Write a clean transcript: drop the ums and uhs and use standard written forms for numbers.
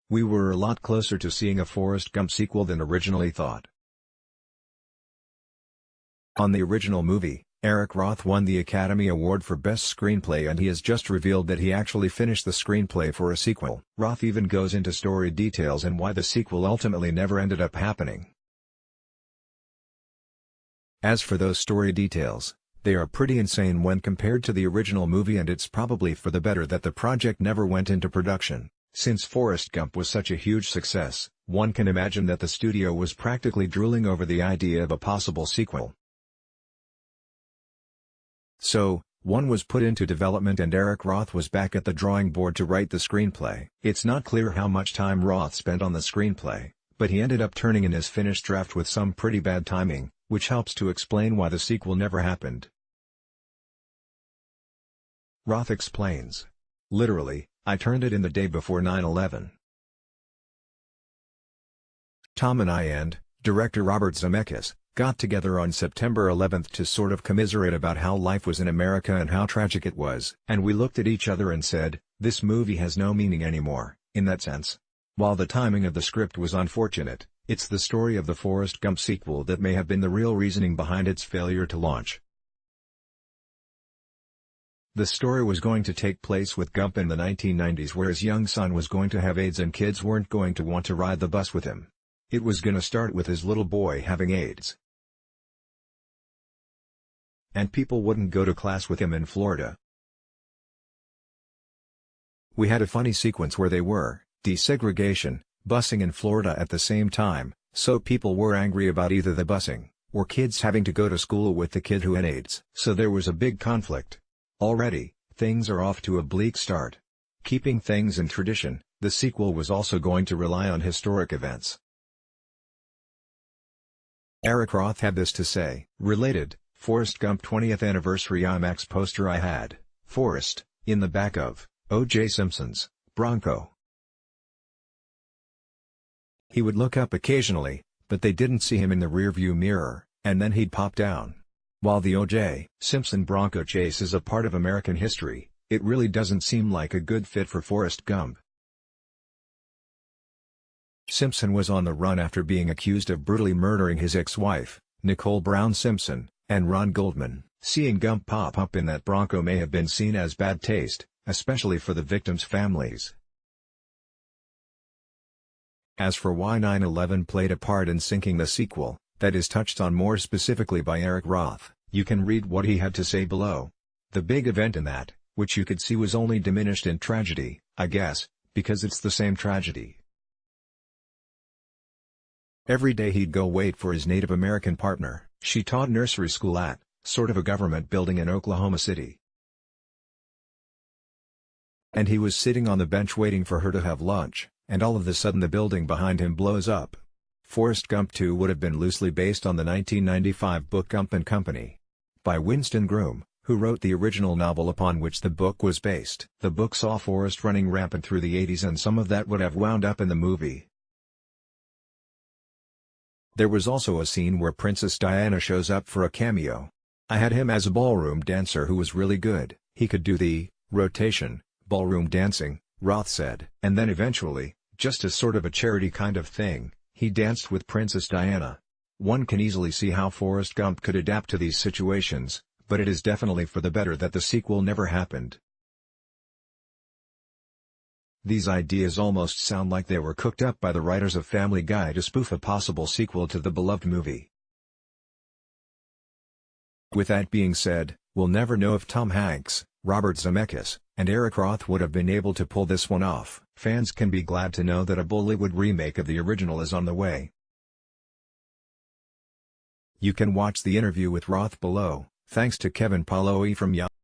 We were a lot closer to seeing a Forrest Gump sequel than originally thought. On the original movie, Eric Roth won the Academy Award for Best Screenplay, and he has just revealed that he actually finished the screenplay for a sequel. Roth even goes into story details and why the sequel ultimately never ended up happening. As for those story details, they are pretty insane when compared to the original movie, and it's probably for the better that the project never went into production. Since Forrest Gump was such a huge success, one can imagine that the studio was practically drooling over the idea of a possible sequel. So, one was put into development and Eric Roth was back at the drawing board to write the screenplay. It's not clear how much time Roth spent on the screenplay, but he ended up turning in his finished draft with some pretty bad timing, which helps to explain why the sequel never happened. Roth explains, "Literally, I turned it in the day before 9/11. Tom and I and director Robert Zemeckis got together on September 11th to sort of commiserate about how life was in America and how tragic it was. And we looked at each other and said, this movie has no meaning anymore, in that sense. While the timing of the script was unfortunate, it's the story of the Forrest Gump sequel that may have been the real reasoning behind its failure to launch. The story was going to take place with Gump in the 1990s, where his young son was going to have AIDS and kids weren't going to want to ride the bus with him. It was gonna start with his little boy having AIDS. And people wouldn't go to class with him in Florida. We had a funny sequence where they were, desegregation, busing in Florida at the same time, so people were angry about either the busing, or kids having to go to school with the kid who had AIDS. So there was a big conflict. Already, things are off to a bleak start. Keeping things in tradition, the sequel was also going to rely on historic events. Eric Roth had this to say. Related, Forrest Gump 20th Anniversary IMAX poster I had, Forrest, in the back of O.J. Simpson's Bronco. He would look up occasionally, but they didn't see him in the rearview mirror, and then he'd pop down. While the O.J. Simpson Bronco chase is a part of American history, it really doesn't seem like a good fit for Forrest Gump. Simpson was on the run after being accused of brutally murdering his ex-wife, Nicole Brown Simpson, and Ron Goldman. Seeing Gump pop up in that Bronco may have been seen as bad taste, especially for the victims' families. As for why 9/11 played a part in sinking the sequel, that is touched on more specifically by Eric Roth, you can read what he had to say below. The big event in that, which you could see was only diminished in tragedy, I guess, because it's the same tragedy. Every day he'd go wait for his Native American partner. She taught nursery school at, sort of a government building in Oklahoma City. And he was sitting on the bench waiting for her to have lunch, and all of a sudden the building behind him blows up. Forrest Gump 2 would have been loosely based on the 1995 book Gump and Company, by Winston Groom, who wrote the original novel upon which the book was based. The book saw Forrest running rampant through the 80s, and some of that would have wound up in the movie. There was also a scene where Princess Diana shows up for a cameo. I had him as a ballroom dancer who was really good. He could do the rotation, ballroom dancing, Roth said. And then eventually, just as sort of a charity kind of thing, he danced with Princess Diana. One can easily see how Forrest Gump could adapt to these situations, but it is definitely for the better that the sequel never happened. These ideas almost sound like they were cooked up by the writers of Family Guy to spoof a possible sequel to the beloved movie. With that being said, we'll never know if Tom Hanks, Robert Zemeckis, and Eric Roth would have been able to pull this one off. Fans can be glad to know that a Bollywood remake of the original is on the way. You can watch the interview with Roth below, thanks to Kevin Pauloe from Yahoo!